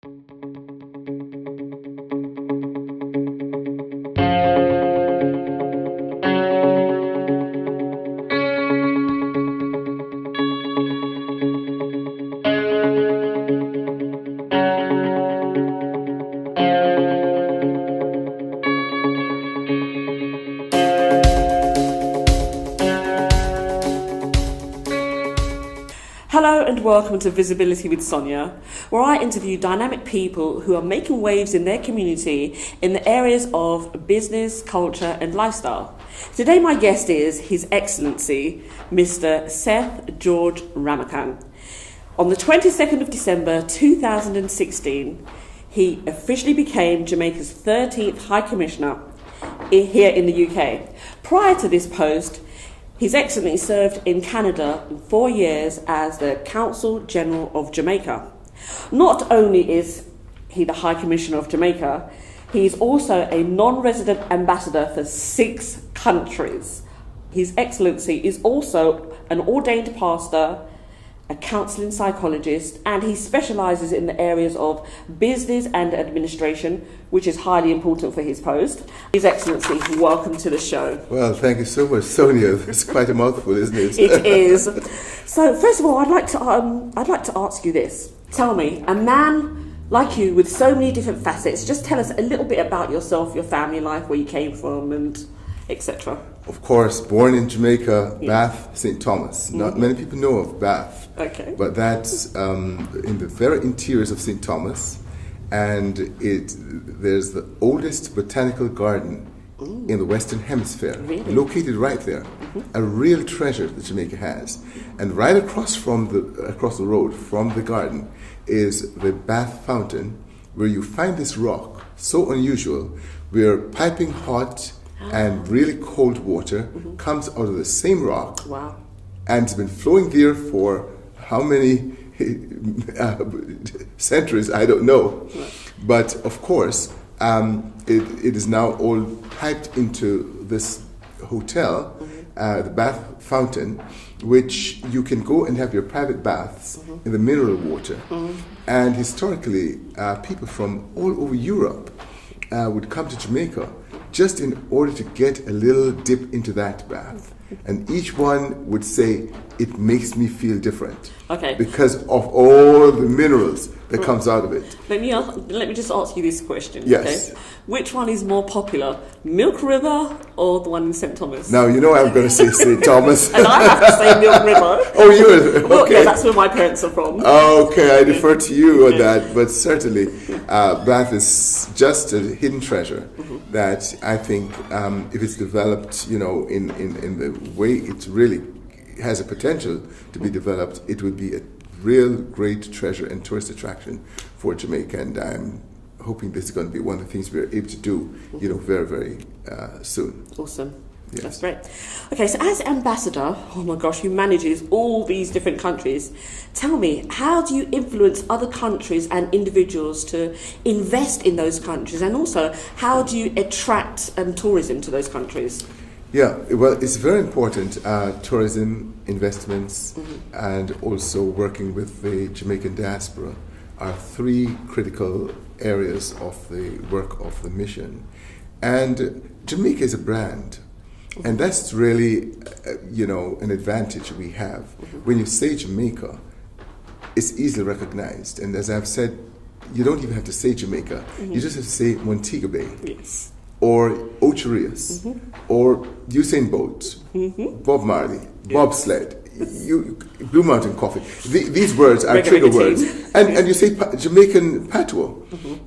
Hello and welcome to Visibility with Sonia, where I interview dynamic people who are making waves in their community in the areas of business, culture and lifestyle. Today my guest is His Excellency, Mr. Seth George Ramacon. On the 22nd of December 2016, he officially became Jamaica's 13th High Commissioner here in the UK. Prior to this post, His Excellency served in Canada for 4 years as the Consul General of Jamaica. Not only is he the High Commissioner of Jamaica, he is also a non-resident ambassador for 6 countries. His Excellency is also an ordained pastor, a counselling psychologist, and he specialises in the areas of business and administration, which is highly important for his post. His Excellency, welcome to the show. Well, thank you so much, Sonia. It's quite a mouthful, isn't it? It is. So, first of all, I'd like to ask you this. Tell me, a man like you with so many different facets, just tell us a little bit about yourself, your family life, where you came from, and etc. Of course, born in Jamaica, Bath, St. Thomas. Not many people know of Bath. Okay. But that's in the very interiors of St. Thomas, and there's the oldest botanical garden in the Western Hemisphere, located right there. A real treasure that Jamaica has. And right across the road from the garden is the Bath Fountain, where you find this rock so unusual, where piping hot and really cold water comes out of the same rock. Wow. And it's been flowing there for how many centuries, I don't know. But of course, it is now all piped into this hotel, the Bath Fountain, which you can go and have your private baths in the mineral water. And historically, people from all over Europe would come to Jamaica just in order to get a little dip into that bath. And each one would say, it makes me feel different. Okay. Because of all the minerals that comes out of it. Let me just ask you this question. Yes. Okay? Which one is more popular, Milk River or the one in St. Thomas? Now, you know I'm going to say St. Thomas. And I have to say Milk River. Oh, you're okay. Well, yeah, that's where my parents are from. Okay, I defer to you on that. But certainly, Bath is just a hidden treasure that I think if it's developed, in the way it really has a potential to be developed, it would be a real great treasure and tourist attraction for Jamaica, and I'm hoping this is going to be one of the things we're able to do, very, very soon. Awesome. Yes. That's great. Okay, so as ambassador, oh my gosh, who manages all these different countries, tell me, how do you influence other countries and individuals to invest in those countries, and also how do you attract tourism to those countries? Yeah, well, it's very important, tourism, investments, and also working with the Jamaican diaspora are 3 critical areas of the work of the mission. And Jamaica is a brand, and that's really, an advantage we have. When you say Jamaica, it's easily recognized, and as I've said, you don't even have to say Jamaica, you just have to say Montego Bay. Yes. Or Ocho Rios, or Usain Bolt, Bob Marley, bobsled, Blue Mountain Coffee. These words are trigger words. And you say Jamaican patois,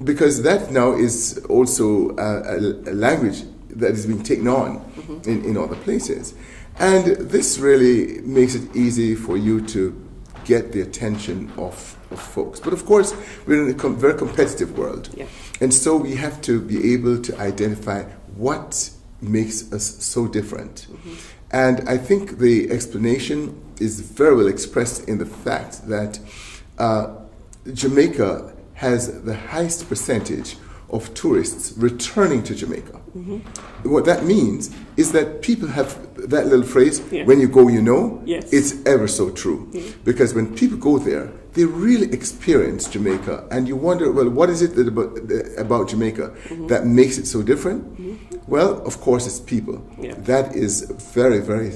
because that now is also a language that is being taken on in other places. And this really makes it easy for you to get the attention of folks. But of course, we're in a very competitive world. Yeah. And so we have to be able to identify what makes us so different. And I think the explanation is very well expressed in the fact that Jamaica has the highest percentage of tourists returning to Jamaica. What that means is that people have that little phrase, when you go, you know. Yes. It's ever so true. Because when people go there, they really experience Jamaica, and you wonder, well, what is it about Jamaica that makes it so different? Well, of course, it's people. Yeah. That is very, very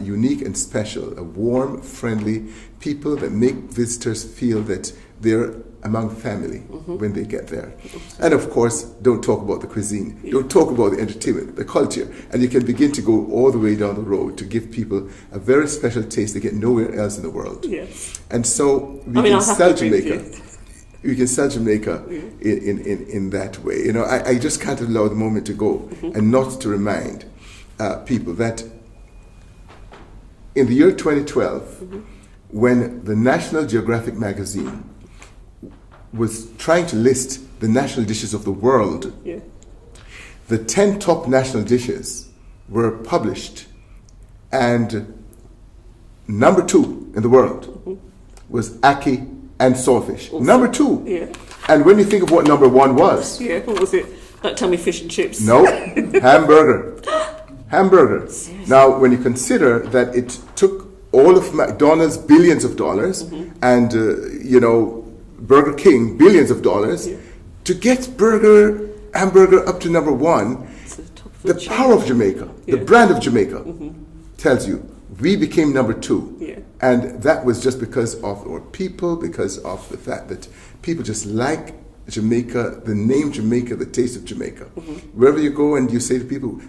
unique and special. A warm, friendly people that make visitors feel that they're among family when they get there. And of course, don't talk about the cuisine. Don't talk about the entertainment, the culture. And you can begin to go all the way down the road to give people a very special taste they get nowhere else in the world. Yes. And so we can sell Jamaica. We can sell Jamaica in that way. You know, I just can't allow the moment to go and not to remind people that in the year 2012, when the National Geographic magazine was trying to list the national dishes of the world, the 10 top national dishes were published, and number 2 in the world was ackee and saltfish. Also, number 2. Yeah. And when you think of what number 1 was. Yeah, what was it? Don't tell me fish and chips. No, hamburger. Hamburger. Seriously? Now, when you consider that it took all of McDonald's billions of dollars and, Burger King billions of dollars to get hamburger up to number 1, the power of Jamaica, the brand of Jamaica tells you we became number 2. Yeah. And that was just because of our people, because of the fact that people just like Jamaica, the name Jamaica, the taste of Jamaica. Wherever you go and you say to people,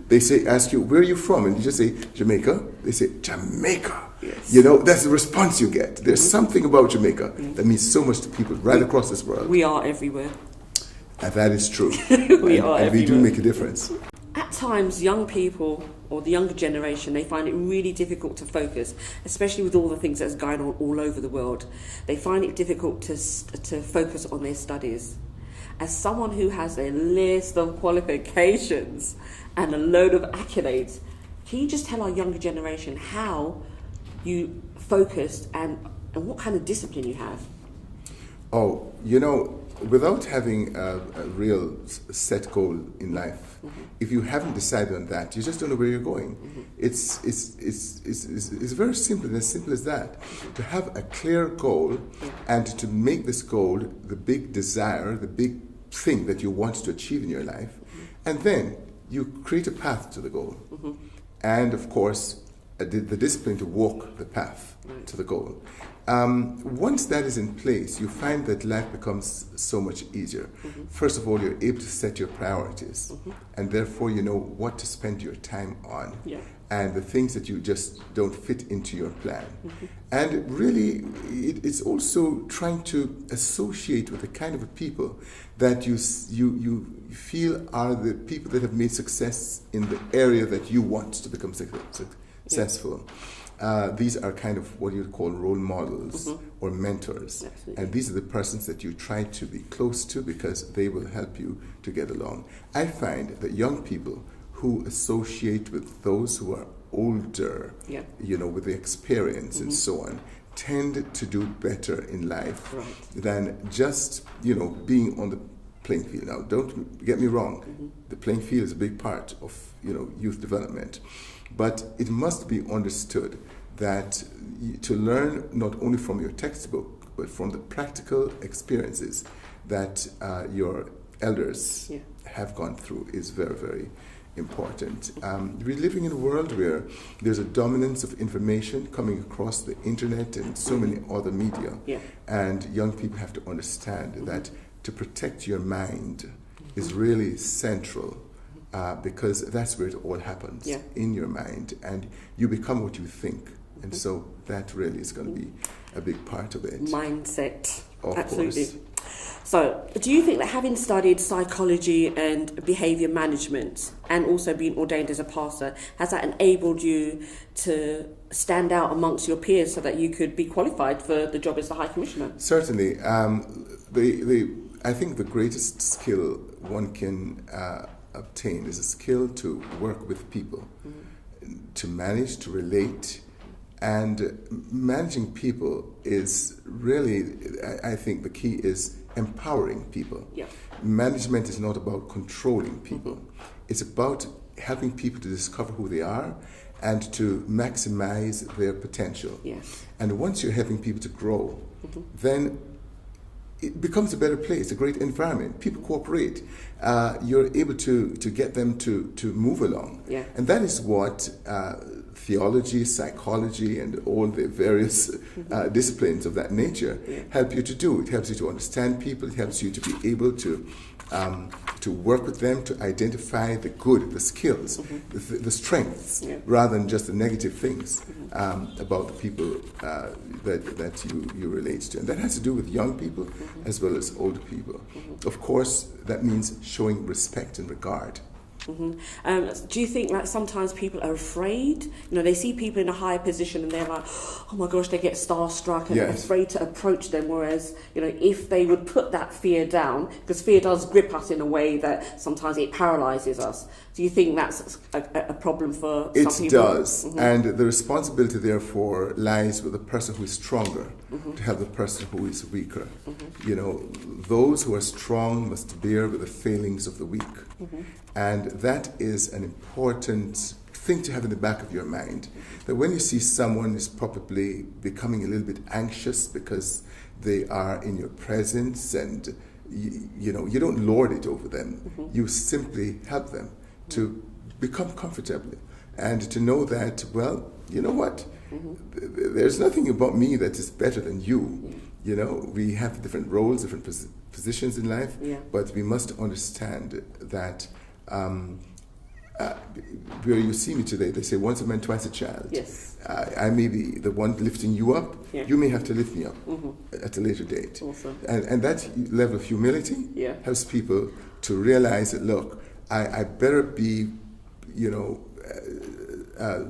ask you, where are you from? And you just say, Jamaica. They say, Jamaica. Yes. You know, that's the response you get. There's something about Jamaica that means so much to people right across this world. We are everywhere. And that is true. We are and everywhere. we do make a difference. At times, young people or the younger generation, they find it really difficult to focus, especially with all the things that's going on all over the world. They find it difficult to focus on their studies. As someone who has a list of qualifications and a load of accolades, can you just tell our younger generation how you focused and what kind of discipline you have? Oh, without having a real set goal in life, if you haven't decided on that, you just don't know where you're going. It's very simple, and as simple as that. To have a clear goal and to make this goal the big desire, the big thing that you want to achieve in your life, and then you create a path to the goal. And of course, the discipline to walk the path to the goal. Once that is in place, you find that life becomes so much easier. First of all, you're able to set your priorities, and therefore you know what to spend your time on, and the things that you just don't fit into your plan. And really, it's also trying to associate with the kind of people that you feel are the people that have made success in the area that you want to become successful. These are kind of what you would call role models or mentors. Absolutely. And these are the persons that you try to be close to because they will help you to get along. I find that young people who associate with those who are older, with the experience and so on, tend to do better in life than just, being on the playing field. Now, don't get me wrong. The playing field is a big part of, youth development. But it must be understood that to learn not only from your textbook, but from the practical experiences that your elders have gone through is very, very important. We're living in a world where there's a dominance of information coming across the internet and so many other media. And young people have to understand that to protect your mind is really central. Because that's where it all happens, in your mind, and you become what you think. And so that really is going to be a big part of it. Mindset. Absolutely. Course. So, do you think that having studied psychology and behaviour management and also being ordained as a pastor, has that enabled you to stand out amongst your peers so that you could be qualified for the job as the High Commissioner? Certainly. I think the greatest skill one can obtain is a skill to work with people, to manage, to relate, and managing people is really, I think the key is empowering people. Management is not about controlling people. It's about helping people to discover who they are and to maximize their potential. Yes. And once you're helping people to grow, then it becomes a better place, a great environment. People cooperate. You're able to get them to move along. Yeah. And that is what theology, psychology, and all the various disciplines of that nature help you to do. It helps you to understand people. It helps you to be able to work with them, to identify the good, the skills, the strengths, rather than just the negative things about the people that you relate to. And that has to do with young people as well as older people. Of course, that means showing respect and regard. Do you think like sometimes people are afraid? You know, they see people in a higher position and they're like, oh my gosh, they get starstruck and they're afraid to approach them. Whereas, you know, if they would put that fear down, because fear does grip us in a way that sometimes it paralyzes us. Do you think that's a problem for some people? It does. And the responsibility, therefore, lies with the person who is stronger to help the person who is weaker. You know, those who are strong must bear with the failings of the weak. And that is an important thing to have in the back of your mind. That when you see someone is probably becoming a little bit anxious because they are in your presence and you know, you don't lord it over them. You simply help them to become comfortable and to know that, well, you know what? There's nothing about me that is better than you. You know, we have different roles, different positions in life, but we must understand that where you see me today, they say once a man, twice a child. Yes. I may be the one lifting you up. You may have to lift me up at a later date. Awesome. And that level of humility helps people to realize that, look, I better be, you know,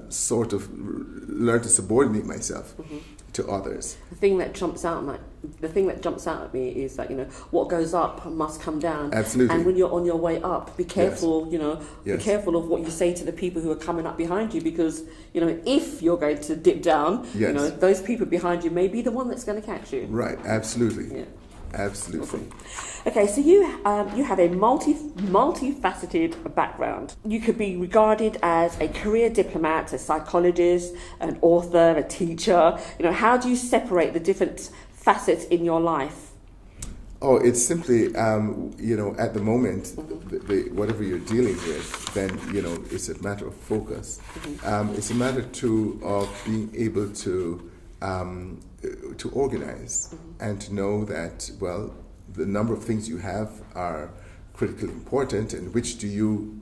sort of learn to subordinate myself to others. The thing that jumps out at me is that, you know, what goes up must come down. Absolutely. And when you're on your way up, be careful, you know, be careful of what you say to the people who are coming up behind you, because, you know, if you're going to dip down, you know, those people behind you may be the one that's going to catch you. Right, absolutely. Yeah. Absolutely. Awesome. Okay, so you have a multifaceted background. You could be regarded as a career diplomat, a psychologist, an author, a teacher. You know, how do you separate the different facets in your life? Oh, it's simply, you know, at the moment, whatever you're dealing with, then, you know, it's a matter of focus. It's a matter, too, of being able to organize and to know that, well, the number of things you have are critically important, and which do you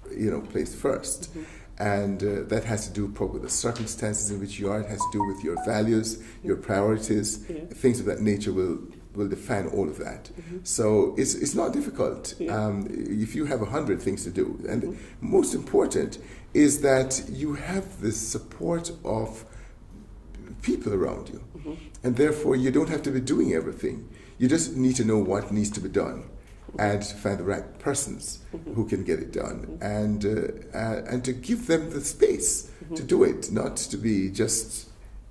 know, place first. And that has to do probably with the circumstances in which you are. It has to do with your values, your priorities. Things of that nature will define all of that. So it's not difficult if you have 100 things to do. And most important is that you have the support of people around you. And therefore you don't have to be doing everything. You just need to know what needs to be done and to find the right persons who can get it done, and to give them the space to do it, not to be just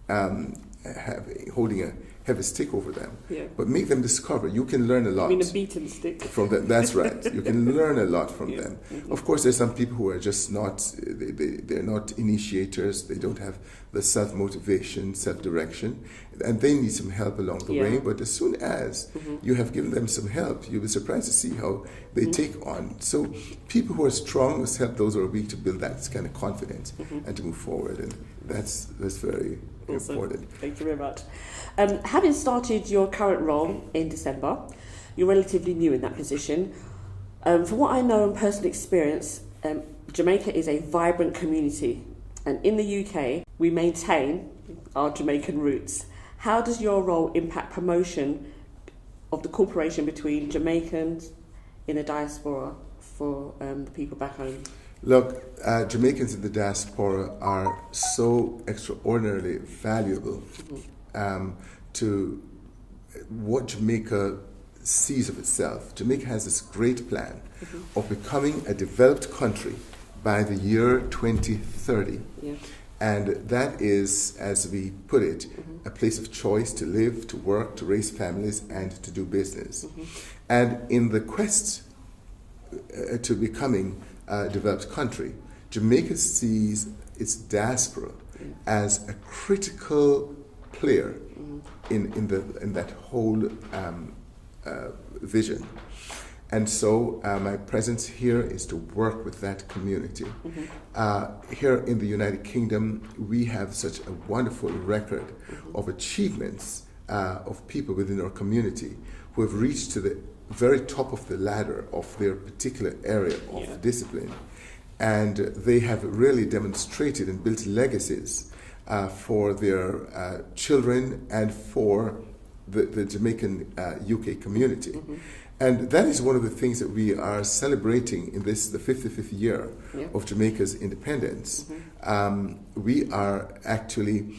holding a heavy stick over them, but make them discover. You can learn a lot. I mean, a beaten stick. From them. That's right. You can learn a lot from them. Of course, there's some people who are just not, they're not initiators. They don't have the self-motivation, self-direction, and they need some help along the way. But as soon as you have given them some help, you'll be surprised to see how they take on. So people who are strong must help those who are weak to build that kind of confidence and to move forward. And that's very important. Thank you very much. Having started your current role in December, you're relatively new in that position. From what I know and personal experience, Jamaica is a vibrant community, and in the UK, we maintain our Jamaican roots. How does your role impact promotion of the cooperation between Jamaicans in the diaspora for the people back home? Look, Jamaicans in the diaspora are so extraordinarily valuable to what Jamaica sees of itself. Jamaica has this great plan of becoming a developed country by the year 2030. And that is, as we put it, a place of choice to live, to work, to raise families, and to do business. And in the quest to becoming a developed country, Jamaica sees its diaspora as a critical player in that whole vision. And so my presence here is to work with that community. Here in the United Kingdom, we have such a wonderful record of achievements of people within our community who have reached to the very top of the ladder of their particular area of discipline. And they have really demonstrated and built legacies for their children and for the Jamaican UK community. And that is one of the things that we are celebrating in this, the 55th year of Jamaica's independence. We are actually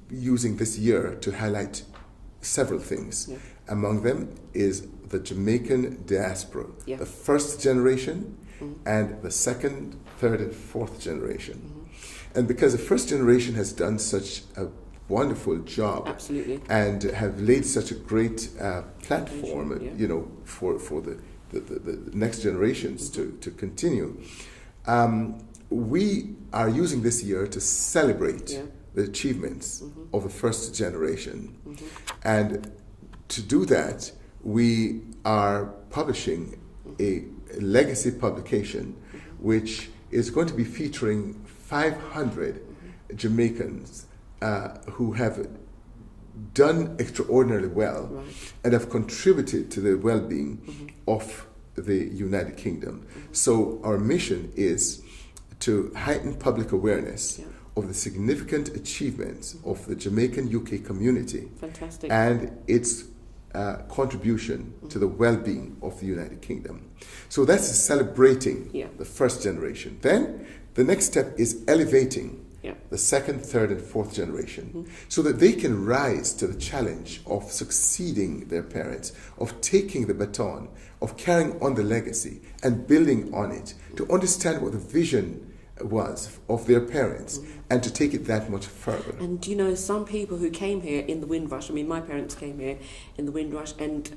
using this year to highlight several things. Among them is the Jamaican diaspora, the first generation and the second, third, and fourth generation. And because the first generation has done such a wonderful job and have laid such a great platform, for the next generations to continue. We are using this year to celebrate the achievements of the first generation. And to do that, we are publishing a legacy publication which is going to be featuring 500 Jamaicans who have done extraordinarily well and have contributed to the well-being of the United Kingdom. So our mission is to heighten public awareness of the significant achievements of the Jamaican UK community and its contribution to the well-being of the United Kingdom. So that's celebrating the first generation. Then the next step is elevating the second, third, and fourth generation so that they can rise to the challenge of succeeding their parents, of taking the baton, of carrying on the legacy and building on it, to understand what the vision was of their parents and to take it that much further. And you know, some people who came here in the Windrush, I mean, my parents came here in the Windrush, and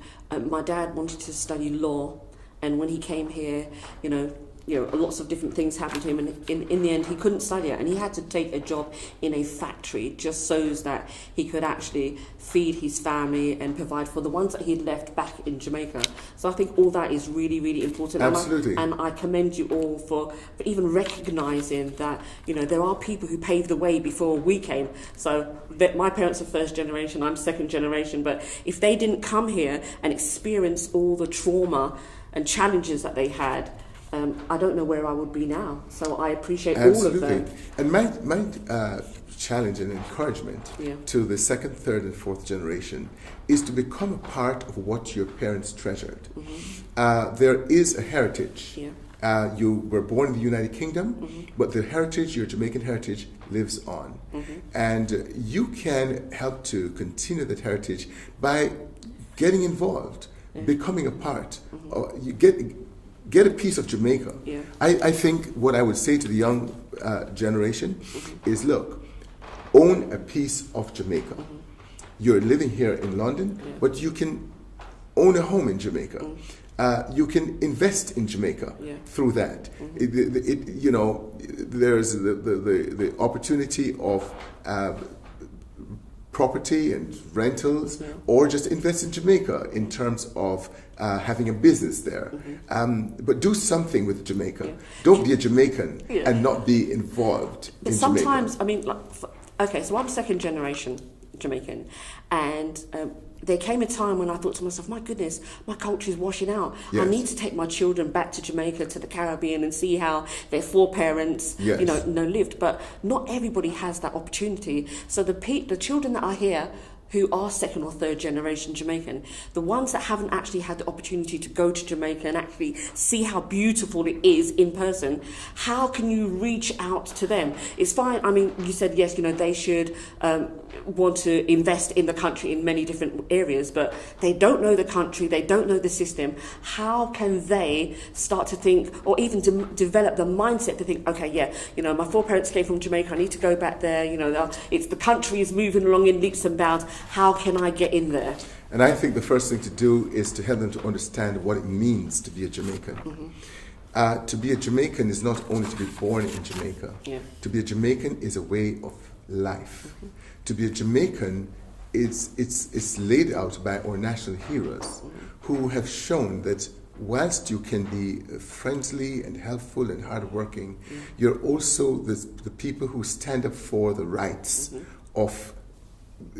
my dad wanted to study law, and when he came here, you know, lots of different things happened to him, and in the end he couldn't study it, and he had to take a job in a factory just so that he could actually feed his family and provide for the ones that he'd left back in Jamaica. So I think all that is really, really important. Absolutely. And I commend you all for even recognising that, you know, there are people who paved the way before we came. So that my parents are first generation, I'm second generation, but if they didn't come here and experience all the trauma and challenges that they had, I don't know where I would be now. So I appreciate all of them. And my challenge and encouragement to the second, third, and fourth generation is to become a part of what your parents treasured. There is a heritage. You were born in the United Kingdom, but the heritage, your Jamaican heritage, lives on. And you can help to continue that heritage by getting involved, becoming a part. You get a piece of Jamaica. I think what I would say to the young generation is, look, own a piece of Jamaica. You're living here in London, but you can own a home in Jamaica. You can invest in Jamaica through that. There's the opportunity of property and rentals, or just invest in Jamaica in terms of having a business there. But do something with Jamaica. Don't be a Jamaican and not be involved in sometimes, Jamaica. I mean, so I'm second generation Jamaican, and there came a time when I thought to myself, my goodness, my culture is washing out. I need to take my children back to Jamaica, to the Caribbean, and see how their foreparents, lived. But not everybody has that opportunity. So the children that are here, who are second or third generation Jamaican, the ones that haven't actually had the opportunity to go to Jamaica and actually see how beautiful it is in person, how can you reach out to them? It's fine. I mean, you said, yes, they should want to invest in the country in many different areas, but they don't know the country, they don't know the system. How can they start to think, or even develop the mindset to think, okay, my foreparents came from Jamaica, I need to go back there, it's the country is moving along in leaps and bounds. How can I get in there? And I think the first thing to do is to help them to understand what it means to be a Jamaican. To be a Jamaican is not only to be born in Jamaica. Yeah. To be a Jamaican is a way of life. To be a Jamaican, it's laid out by our national heroes who have shown that whilst you can be friendly and helpful and hardworking, you're also the people who stand up for the rights of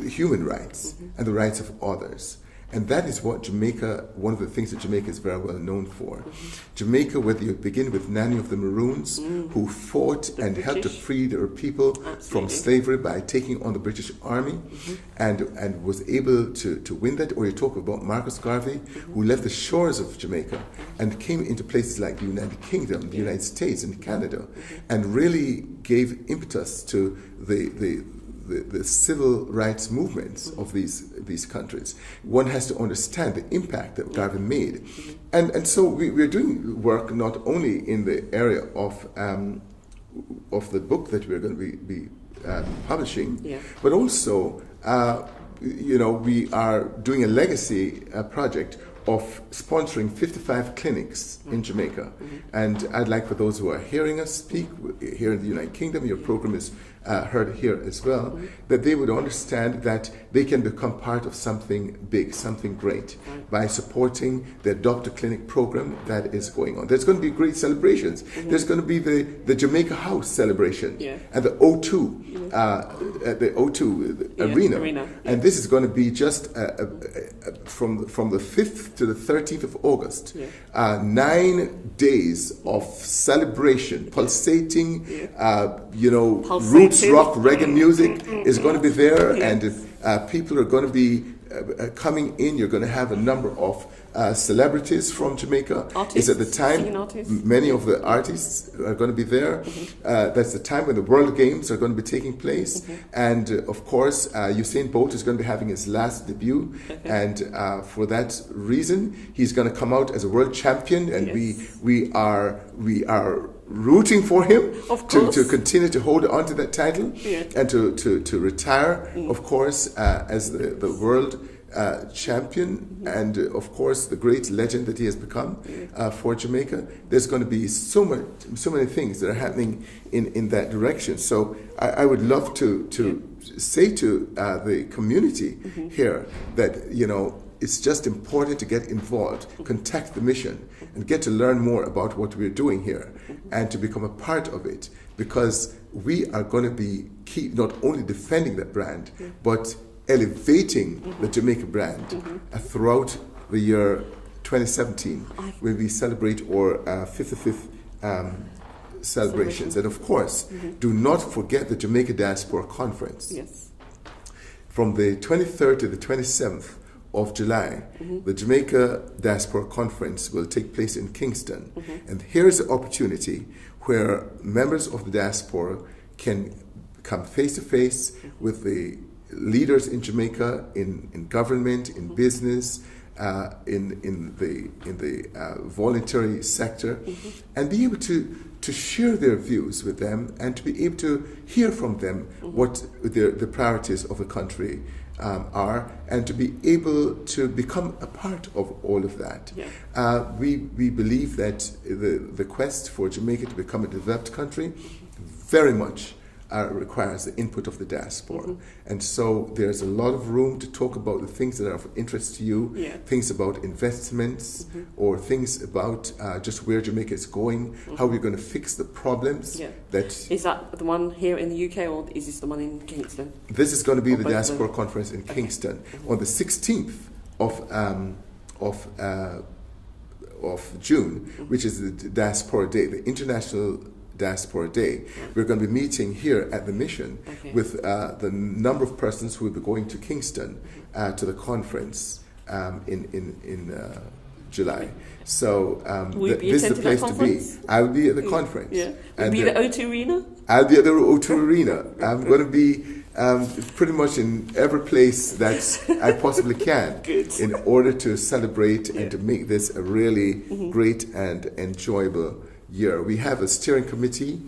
human rights and the rights of others. And that is what Jamaica, one of the things that Jamaica is very well known for. Jamaica, whether you begin with Nanny of the Maroons, who fought and helped to free their people from slavery by taking on the British Army and was able to win that, or you talk about Marcus Garvey, who left the shores of Jamaica and came into places like the United Kingdom, the United States, and Canada, and really gave impetus to the civil rights movements of these countries. One has to understand the impact that Garvey made. And so we're doing work not only in the area of the book that we're going to be publishing, but also we are doing a legacy project of sponsoring 55 clinics in Jamaica. And I'd like for those who are hearing us speak here in the United Kingdom, your program is heard here as well, that they would understand that they can become part of something big, something great, by supporting the Adopt a Clinic program that is going on. There's going to be great celebrations. There's going to be the Jamaica House celebration and the O2, arena. And this is going to be just from the 5th to the 13th of August, 9 days of celebration, pulsating, roots rock reggae music is going to be there, and people are going to be coming in. You're going to have a number of celebrities from Jamaica. It's at the time many of the artists are going to be there. That's the time when the World Games are going to be taking place, and of course Usain Bolt is going to be having his last debut, and for that reason he's going to come out as a world champion, and we are rooting for him to continue to hold on to that title and to retire, of course, as the world champion, and of course the great legend that he has become for Jamaica. There's going to be so many things that are happening in that direction. So I would love to say to the community here that it's just important to get involved, contact the mission, and get to learn more about what we're doing here, and to become a part of it, because we are going to keep not only defending that brand, but elevating the Jamaica brand throughout the year 2017, when we celebrate our 55th celebrations. And of course, do not forget the Jamaica Diaspora Conference. From the 23rd to the 27th of July, the Jamaica Diaspora Conference will take place in Kingston. And here's the opportunity where members of the diaspora can come face to face with the leaders in Jamaica, in government, in business, in the voluntary sector, and be able to share their views with them, and to be able to hear from them what the priorities of the country are, and to be able to become a part of all of that. We believe that the quest for Jamaica to become a developed country very much requires the input of the diaspora. And so there's a lot of room to talk about the things that are of interest to you, things about investments, or things about just where Jamaica is going, how we're going to fix the problems. Is that the one here in the UK, or is this the one in Kingston? This is going to be the Diaspora Conference in Kingston on the 16th of June, which is the Diaspora Day, the International Diaspora Day. We're going to be meeting here at the mission with the number of persons who will be going to Kingston to the conference in July. So this is the place to be. I'll be at the conference. You'll be at the O2 Arena? I'll be at the O2 Arena. I'm going to be pretty much in every place that I possibly can in order to celebrate and to make this a really great and enjoyable year. We have a steering committee,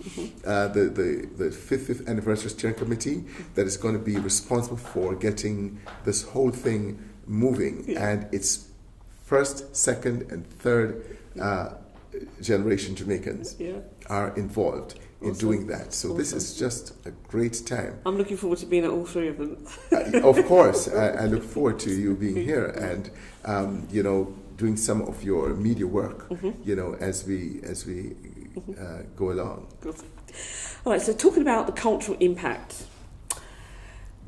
the 50th anniversary steering committee, that is going to be responsible for getting this whole thing moving, and its first, second, and third generation Jamaicans Yeah. are involved in Awesome. doing that. So this is just a great time. I'm looking forward to being at all three of them. Of course, I look forward to you being here and doing some of your media work. As we go along. Good. All right. So talking about the cultural impact,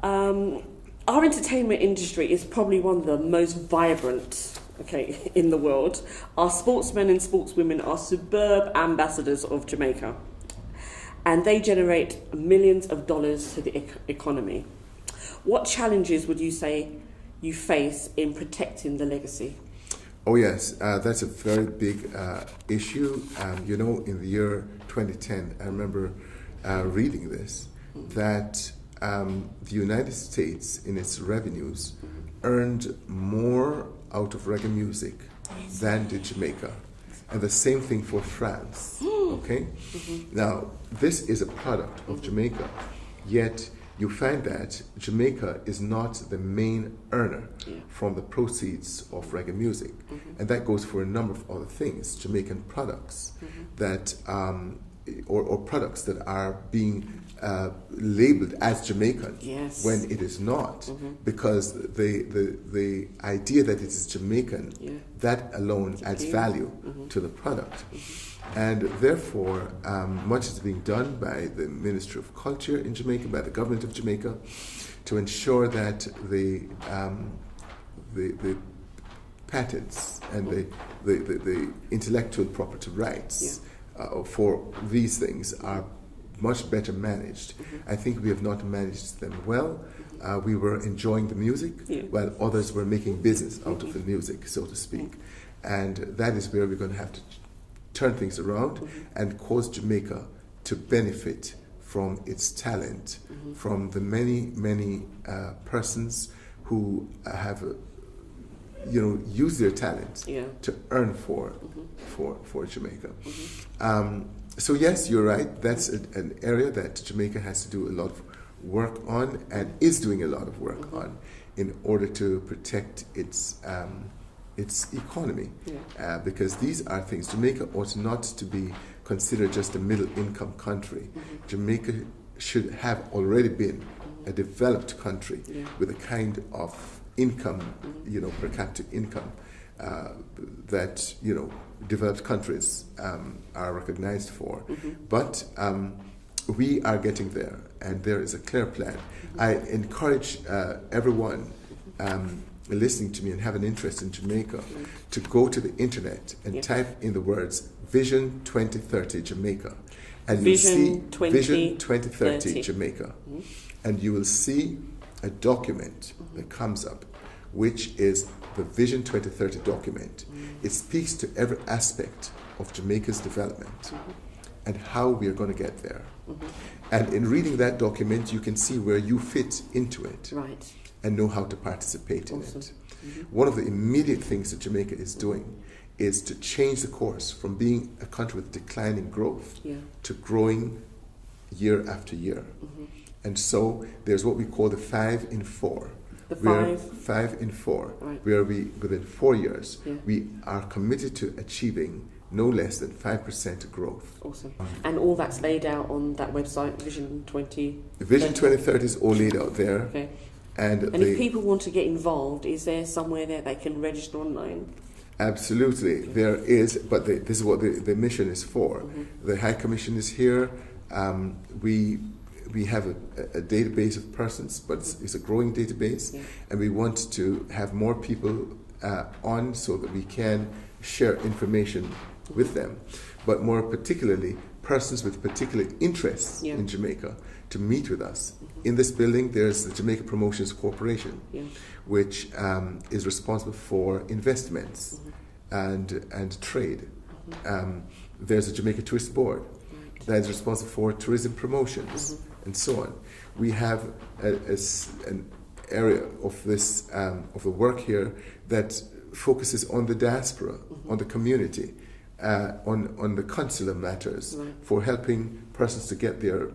our entertainment industry is probably one of the most vibrant, in the world. Our sportsmen and sportswomen are superb ambassadors of Jamaica, and they generate millions of dollars to the economy. What challenges would you say you face in protecting the legacy? Oh yes, that's a very big issue. In the year 2010, I remember reading this, that the United States, in its revenues, earned more out of reggae music than did Jamaica. And the same thing for France. Okay? Now, this is a product of Jamaica, yet you find that Jamaica is not the main earner from the proceeds of reggae music. And that goes for a number of other things, Jamaican products that or products that are being labeled as Jamaican when it is not, because the idea that it is Jamaican, that alone adds value to the product. And therefore, much is being done by the Ministry of Culture in Jamaica, by the government of Jamaica, to ensure that the patents and the intellectual property rights for these things are much better managed. I think we have not managed them well. We were enjoying the music while others were making business out of the music, so to speak. And that is where we're going to have to turn things around and cause Jamaica to benefit from its talent, from the many persons who have use their talent to earn for Jamaica. So yes, you're right. That's an area that Jamaica has to do a lot of work on, and is doing a lot of work on, in order to protect its economy. Because these are things. Jamaica ought not to be considered just a middle-income country. Jamaica should have already been a developed country with a kind of income, per capita income that developed countries are recognized for. But we are getting there, and there is a clear plan. I encourage everyone listening to me and have an interest in Jamaica to go to the internet and type in the words Vision 2030 Jamaica, and you'll see Vision 2030 Jamaica, and you will see a document that comes up, which is the Vision 2030 document. It speaks to every aspect of Jamaica's development and how we are going to get there. And in reading that document, you can see where you fit into it and know how to participate in it. One of the immediate things that Jamaica is doing is to change the course from being a country with declining growth to growing year after year. And so there's what we call the 5 in 4. Five in 4, where we, within 4 years, we are committed to achieving no less than 5% growth. Awesome. And all that's laid out on that website, Vision 2030? Vision 2030 is all laid out there. Okay. And if people want to get involved, is there somewhere there they can register online? Absolutely, there is, but this is what the mission is for. The High Commission is here. We have a database of persons, but it's a growing database, and we want to have more people on so that we can share information with them. But more particularly, persons with particular interests in Jamaica to meet with us. In this building, there's the Jamaica Promotions Corporation, which is responsible for investments and trade. There's a Jamaica Tourist Board that is responsible for tourism promotions and so on. We have an area of this of the work here that focuses on the diaspora, on the community, on the consular matters, for helping persons to get their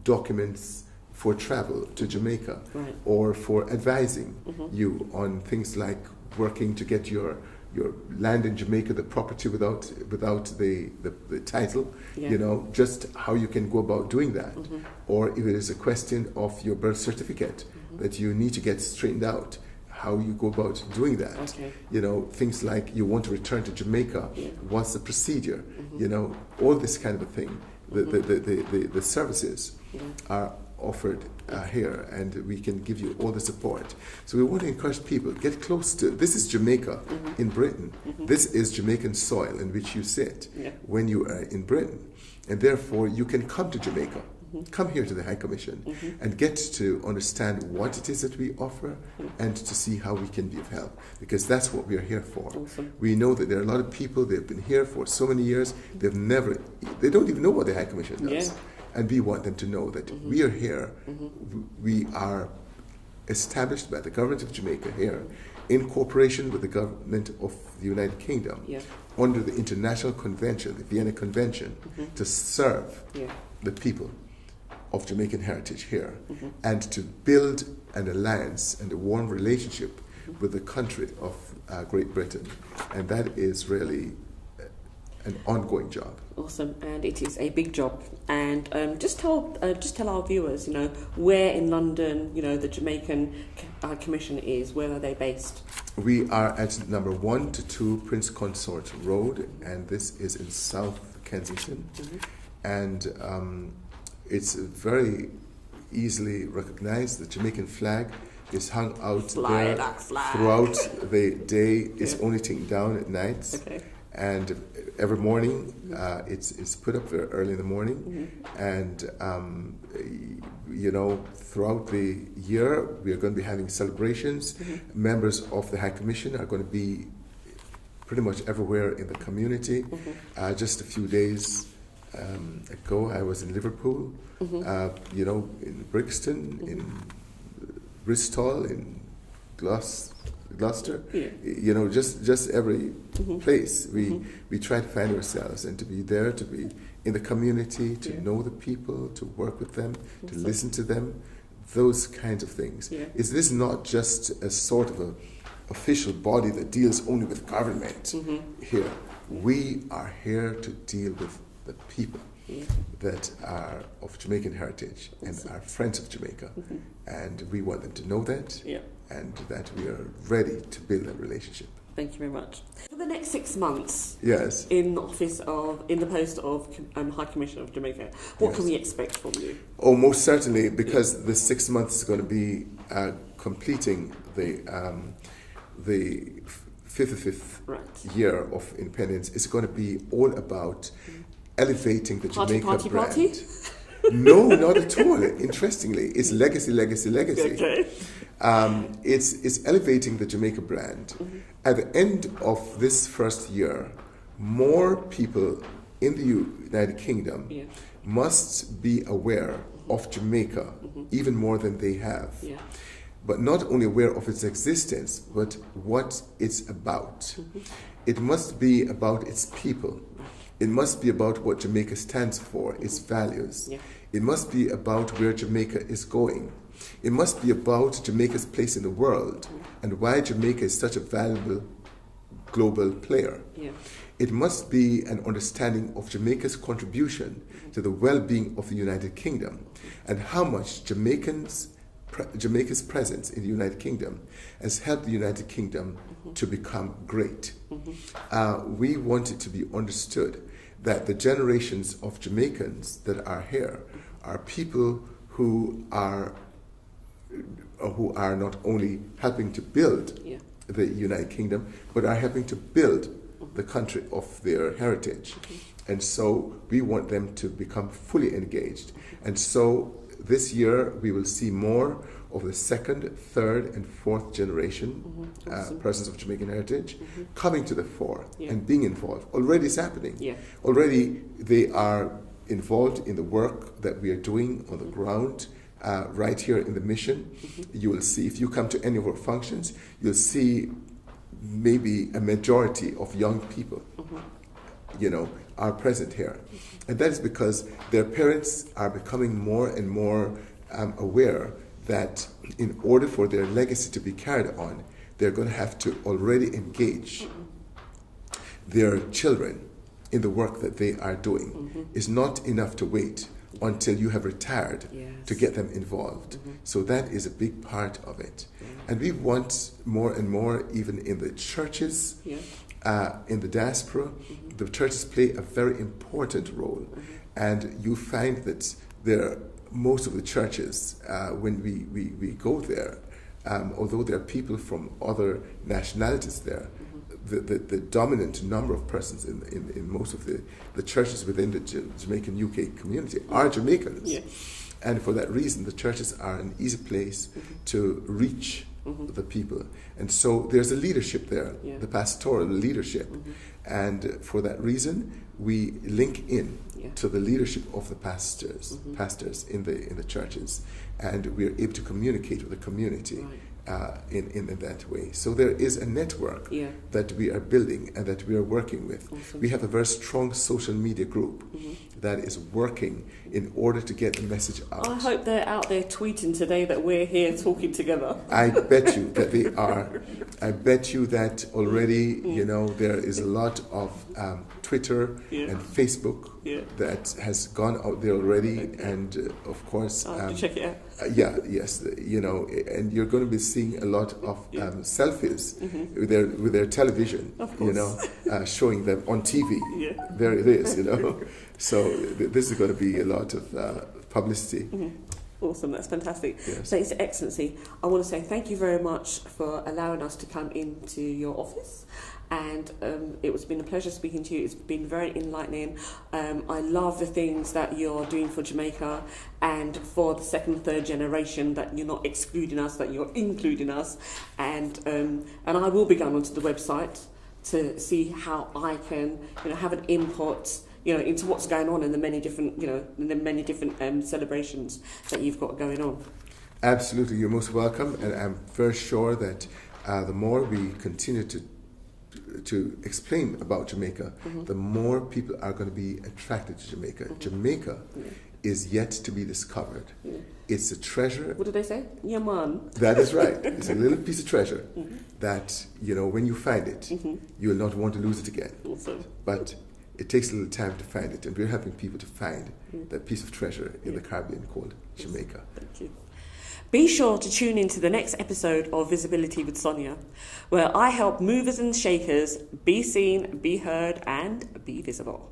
documents for travel to Jamaica, or for advising you on things like working to get your your land in Jamaica, the property without the title, Yeah. just how you can go about doing that. Or if it is a question of your birth certificate that you need to get straightened out, how you go about doing that. Okay. Things like you want to return to Jamaica, what's the procedure, all this kind of a thing. The services are offered here, and we can give you all the support. So we want to encourage people, get close to, this is Jamaica in Britain. This is Jamaican soil in which you sit when you are in Britain. And therefore, you can come to Jamaica, come here to the High Commission, and get to understand what it is that we offer and to see how we can be of help, because that's what we are here for. Awesome. We know that there are a lot of people, they've been here for so many years, they don't even know what the High Commission does. Yeah. And we want them to know that we are here. We are established by the government of Jamaica here in cooperation with the government of the United Kingdom under the International Convention, the Vienna Convention, to serve the people of Jamaican heritage here and to build an alliance and a warm relationship with the country of Great Britain. And that is really an ongoing job. Awesome, and it is a big job. And just tell our viewers, where in London, the Jamaican Commission is. Where are they based? We are at number 1 to 2 Prince Consort Road, and this is in South Kensington. And it's very easily recognized. The Jamaican flag is hung out there throughout the day. It's only taken down at night. Okay. And every morning, it's put up very early in the morning. And, throughout the year, we are going to be having celebrations. Members of the High Commission are going to be pretty much everywhere in the community. Just a few days ago, I was in Liverpool, in Brixton, in Bristol, in Gloucester, just every place. We try to find ourselves and to be there, to be in the community, to know the people, to work with them, to listen to them, those kinds of things. Is this not just a sort of a official body that deals only with government here? We are here to deal with the people that are of Jamaican heritage and are friends of Jamaica, and we want them to know that, and that we are ready to build that relationship. Thank you very much. For the next 6 months, yes, in the post of High Commissioner of Jamaica, what can we expect from you? Oh, most certainly, because the 6 months is going to be completing the 55th year of independence. It's going to be all about elevating the Jamaica brand. Party? No, not at all. Interestingly, it's legacy. Okay. It's elevating the Jamaica brand. At the end of this first year, more people in the United Kingdom must be aware of Jamaica, even more than they have. But not only aware of its existence, but what it's about. It must be about its people. It must be about what Jamaica stands for, its values. It must be about where Jamaica is going. It must be about Jamaica's place in the world and why Jamaica is such a valuable global player. It must be an understanding of Jamaica's contribution to the well-being of the United Kingdom and how much Jamaica's presence in the United Kingdom has helped the United Kingdom to become great. We want it to be understood that the generations of Jamaicans that are here are people who are not only helping to build the United Kingdom, but are helping to build the country of their heritage. And so we want them to become fully engaged. And so this year we will see more of the second, third, and fourth generation persons of Jamaican heritage coming to the fore and being involved. Already it's happening. Already they are involved in the work that we are doing on the ground right here in the mission. You will see, if you come to any of our functions, you'll see maybe a majority of young people are present here. And that is because their parents are becoming more and more aware that in order for their legacy to be carried on, they're going to have to already engage their children in the work that they are doing. It's not enough to wait until you have retired to get them involved. So that is a big part of it. And we want more and more, even in the churches, in the diaspora. The churches play a very important role. And you find that most of the churches, when we go there, although there are people from other nationalities there, the dominant number of persons in most of the churches within the Jamaican UK community are Jamaicans. And for that reason, the churches are an easy place to reach the people. And so there's a leadership there, the pastoral leadership. And for that reason, we link in to the leadership of the pastors in the churches. And we're able to communicate with the community in that way. So there is a network that we are building and that we are working with. Awesome. We have a very strong social media group that is working in order to get the message out. I hope they're out there tweeting today that we're here talking together. I bet you that they are. I bet you that already, there is a lot of Twitter and Facebook that has gone out there already. And of course... I'll have to check it out. Yes, and you're going to be seeing a lot of selfies with their television, showing them on TV. There it is, So this is going to be a lot of publicity. Awesome, that's fantastic. Yes. So, His Excellency, I want to say thank you very much for allowing us to come into your office. And it's been a pleasure speaking to you. It's been very enlightening. I love the things that you're doing for Jamaica and for the second and third generation, that you're not excluding us, that you're including us. And I will be going onto the website to see how I can have an input into what's going on in the many different celebrations that you've got going on. Absolutely, you're most welcome, and I'm very sure that the more we continue to explain about Jamaica, the more people are going to be attracted to Jamaica. Jamaica is yet to be discovered. It's a treasure. What did they say? Yeah, man. That is right. It's a little piece of treasure that, when you find it, you will not want to lose it again. Awesome. But it takes a little time to find it, and we're helping people to find that piece of treasure in the Caribbean called Jamaica. Thank you. Be sure to tune in to the next episode of Visibility with Sonia, where I help movers and shakers be seen, be heard, and be visible.